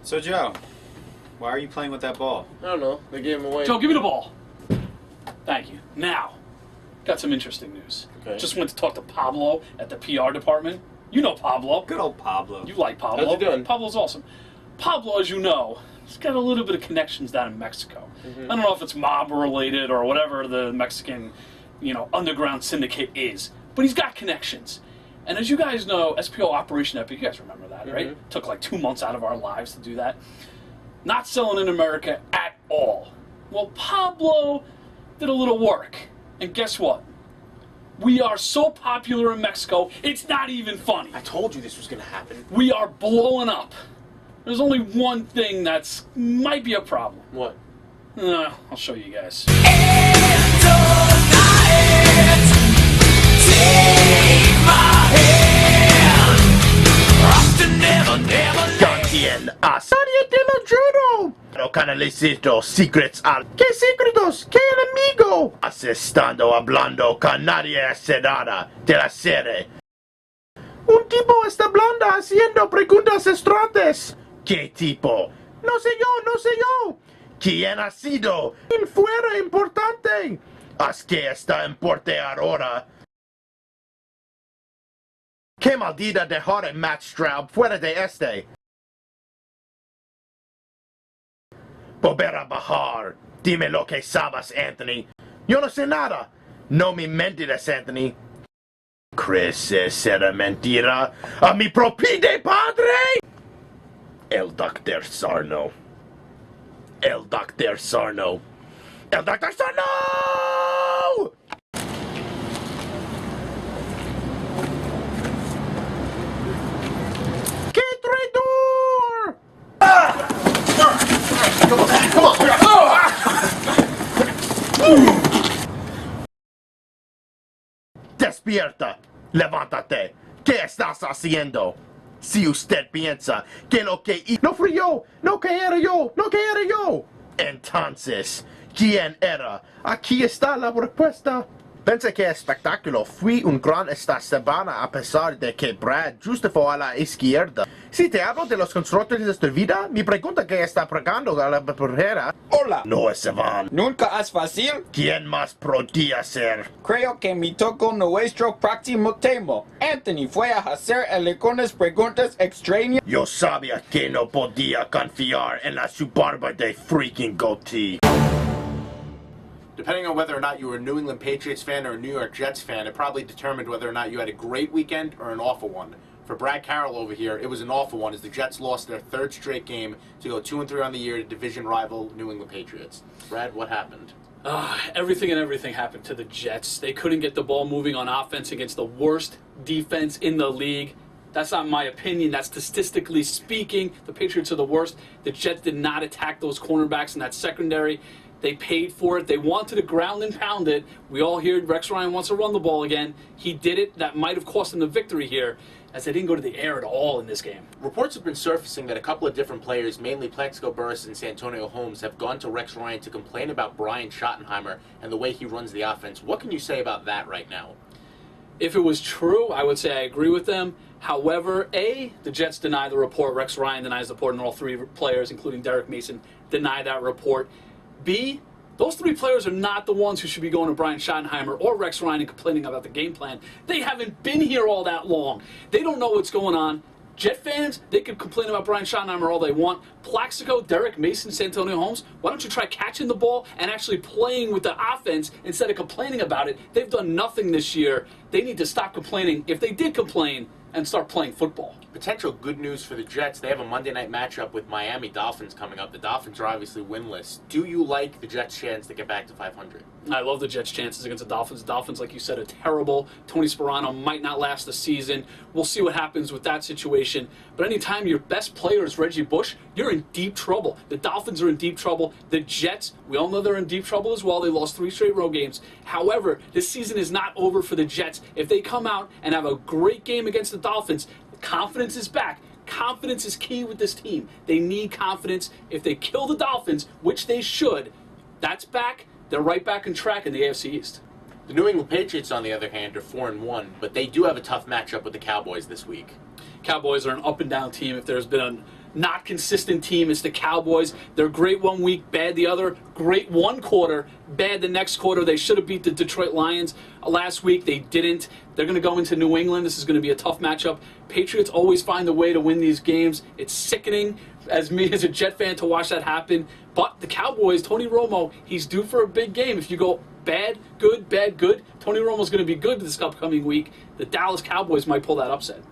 So, Joe, why are you playing with that ball? I don't know. They gave him away. Joe, give me the ball. Thank you. Now, got some interesting news. Okay. Just went to talk to Pablo at the PR department. You know Pablo. Good old Pablo. You like Pablo. How's he doing? Pablo's awesome. Pablo, as you know, he's got a little bit of connections down in Mexico. Mm-hmm. I don't know if it's mob related or whatever the Mexican, underground syndicate is, but he's got connections. And as you guys know, SPO Operation Epic, you guys remember that, right? Mm-hmm. Took like 2 months out of our lives to do that. Not selling in America at all. Well, Pablo did a little work. And guess what? We are so popular in Mexico, it's not even funny. I told you this was going to happen. We are blowing up. There's only one thing that's might be a problem. What? I'll show you guys. También a Nadie te lo juro. Pero canalizito secrets al... ¿Qué secretos? ¿Qué enemigo? Has estado hablando con nadie hace nada de la serie. Un tipo está hablando haciendo preguntas extrañas. ¿Qué tipo? No sé yo. ¿Quién ha sido? ¿Quién fuera importante? ¿Haz que está importante ahora? ¿Qué maldita dejar a Matt Straub fuera de este? Volver a bajar. Dime lo que sabes, Anthony. Yo no sé nada. No me mentirás, Anthony. ¿Crees ser mentira a mi propio padre? El Dr. Sarno. El Dr. Sarno. El Dr. Sarno! ¡Qué traidor! Despierta, levántate. ¿Qué estás haciendo? Si usted piensa que lo que no fui yo, no que era yo. Entonces, ¿quién era? Aquí está la respuesta. Pensé que el espectáculo fue un gran esta semana a pesar de que Brad justificó a la izquierda. Si te hablo de los constructores de tu vida, mi pregunta que está pregando a la perrera. Hola. No es Evan. ¿Nunca es fácil? ¿Quién más podría ser? Creo que me tocó nuestro próximo tema. Anthony fue a hacer algunas preguntas extrañas. Yo sabía que no podía confiar en la su barba de freaking goatee. Depending on whether or not you were a New England Patriots fan or a New York Jets fan, it probably determined whether or not you had a great weekend or an awful one. For Brad Carroll over here, it was an awful one as the Jets lost their third straight game to go 2-3 on the year to division rival New England Patriots. Brad, what happened? Everything happened to the Jets. They couldn't get the ball moving on offense against the worst defense in the league. That's not my opinion. That's statistically speaking. The Patriots are the worst. The Jets did not attack those cornerbacks in that secondary. They paid for it. They wanted to ground and pound it. We all hear Rex Ryan wants to run the ball again. He did it. That might have cost him the victory here, as they didn't go to the air at all in this game. Reports have been surfacing that a couple of different players, mainly Plexico Burress and Santonio Holmes, have gone to Rex Ryan to complain about Brian Schottenheimer and the way he runs the offense. What can you say about that right now? If it was true, I would say I agree with them. However, A, the Jets deny the report. Rex Ryan denies the report, and all three players, including Derek Mason, deny that report. B, those three players are not the ones who should be going to Brian Schottenheimer or Rex Ryan and complaining about the game plan. They haven't been here all that long. They don't know what's going on. Jet fans, they could complain about Brian Schottenheimer all they want. Plaxico, Derek Mason, Santonio Holmes, why don't you try catching the ball and actually playing with the offense instead of complaining about it? They've done nothing this year. They need to stop complaining, if they did complain, and start playing football. Potential good news for the Jets. They have a Monday night matchup with Miami Dolphins coming up. The Dolphins are obviously winless. Do you like the Jets' chance to get back to 500? I love the Jets' chances against the Dolphins. The Dolphins, like you said, are terrible. Tony Sperano might not last the season. We'll see what happens with that situation. But anytime your best player is Reggie Bush, you're in deep trouble. The Dolphins are in deep trouble. The Jets, we all know they're in deep trouble as well. They lost 3 straight road games. However, this season is not over for the Jets. If they come out and have a great game against the Dolphins, confidence is back. Confidence is key with this team. They need confidence. If they kill the Dolphins, which they should, that's back. They're right back on track in the AFC East. The New England Patriots, on the other hand, are 4-1, but they do have a tough matchup with the Cowboys this week. Cowboys are an up-and-down team. If there's been a not consistent team. It's the Cowboys. They're great one week, bad the other. Great one quarter, bad the next quarter. They should have beat the Detroit Lions last week. They didn't. They're going to go into New England. This is going to be a tough matchup. Patriots always find a way to win these games. It's sickening as me as a Jet fan to watch that happen. But the Cowboys, Tony Romo, he's due for a big game. If you go bad, good, Tony Romo's going to be good this upcoming week. The Dallas Cowboys might pull that upset.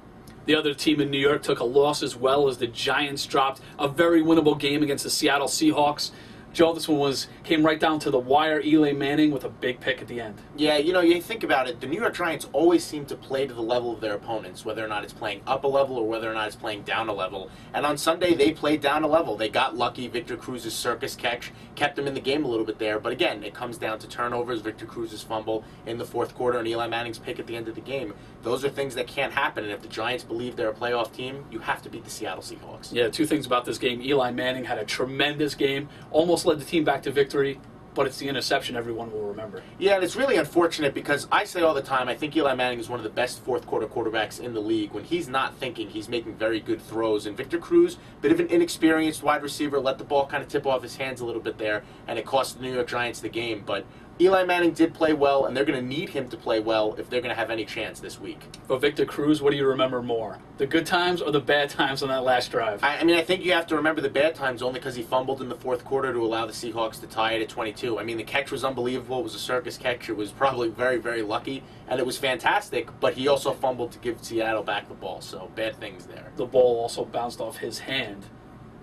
The other team in New York took a loss as well as the Giants dropped a very winnable game against the Seattle Seahawks. Joe, this one came right down to the wire. Eli Manning with a big pick at the end. Yeah, you think about it, the New York Giants always seem to play to the level of their opponents, whether or not it's playing up a level or whether or not it's playing down a level. And on Sunday, they played down a level. They got lucky. Victor Cruz's circus catch kept them in the game a little bit there. But again, it comes down to turnovers, Victor Cruz's fumble in the fourth quarter, and Eli Manning's pick at the end of the game. Those are things that can't happen. And if the Giants believe they're a playoff team, you have to beat the Seattle Seahawks. Yeah, two things about this game. Eli Manning had a tremendous game, almost led the team back to victory, but it's the interception everyone will remember. Yeah, and it's really unfortunate because I say all the time, I think Eli Manning is one of the best fourth quarter quarterbacks in the league. When he's not thinking, he's making very good throws. And Victor Cruz, bit of an inexperienced wide receiver, let the ball kind of tip off his hands a little bit there, and it cost the New York Giants the game. But Eli Manning did play well, and they're going to need him to play well if they're going to have any chance this week. But Victor Cruz, what do you remember more? The good times or the bad times on that last drive? I mean, I think you have to remember the bad times only because he fumbled in the fourth quarter to allow the Seahawks to tie it at 22. I mean, the catch was unbelievable. It was a circus catch. It was probably very, very lucky, and it was fantastic, but he also fumbled to give Seattle back the ball, so bad things there. The ball also bounced off his hand.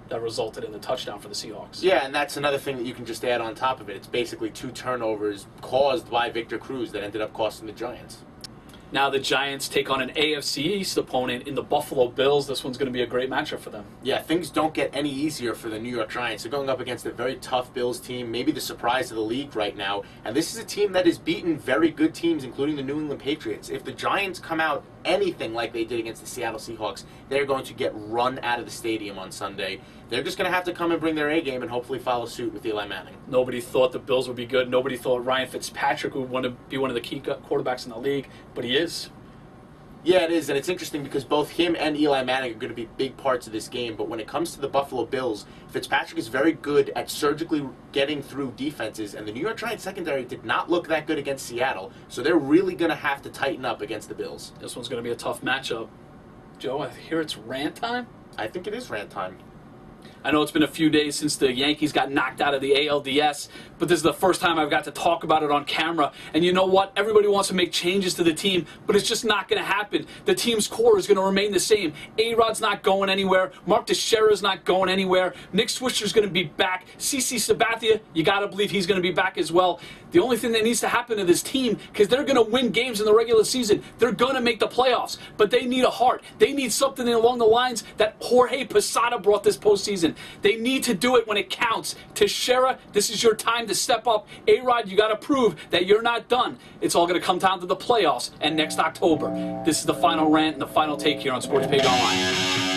That resulted in the touchdown for the Seahawks. Yeah, and that's another thing that you can just add on top of it. It's basically two turnovers caused by Victor Cruz that ended up costing the Giants. Now the Giants take on an AFC East opponent in the Buffalo Bills. This one's going to be a great matchup for them. Yeah, things don't get any easier for the New York Giants. They're going up against a very tough Bills team, maybe the surprise of the league right now. And this is a team that has beaten very good teams, including the New England Patriots. If the Giants come out anything like they did against the Seattle Seahawks, they're going to get run out of the stadium on Sunday. They're just going to have to come and bring their A game and hopefully follow suit with Eli Manning. Nobody thought the Bills would be good. Nobody thought Ryan Fitzpatrick would want to be one of the key quarterbacks in the league, but he is. Yeah, it is, and it's interesting because both him and Eli Manning are going to be big parts of this game, but when it comes to the Buffalo Bills, Fitzpatrick is very good at surgically getting through defenses, and the New York Giants secondary did not look that good against Seattle, so they're really going to have to tighten up against the Bills. This one's going to be a tough matchup. Joe, I hear it's rant time? I think it is rant time. I know it's been a few days since the Yankees got knocked out of the ALDS, but this is the first time I've got to talk about it on camera. And you know what? Everybody wants to make changes to the team, but it's just not going to happen. The team's core is going to remain the same. A-Rod's not going anywhere. Mark Teixeira's not going anywhere. Nick Swisher's going to be back. CC Sabathia, you got to believe he's going to be back as well. The only thing that needs to happen to this team, because they're going to win games in the regular season, they're going to make the playoffs, but they need a heart. They need something along the lines that Jorge Posada brought this postseason. They need to do it when it counts. Teixeira, this is your time to step up. A-Rod, you got to prove that you're not done. It's all going to come down to the playoffs and next October. This is the Final Rant and the Final Take here on Sports Page Online.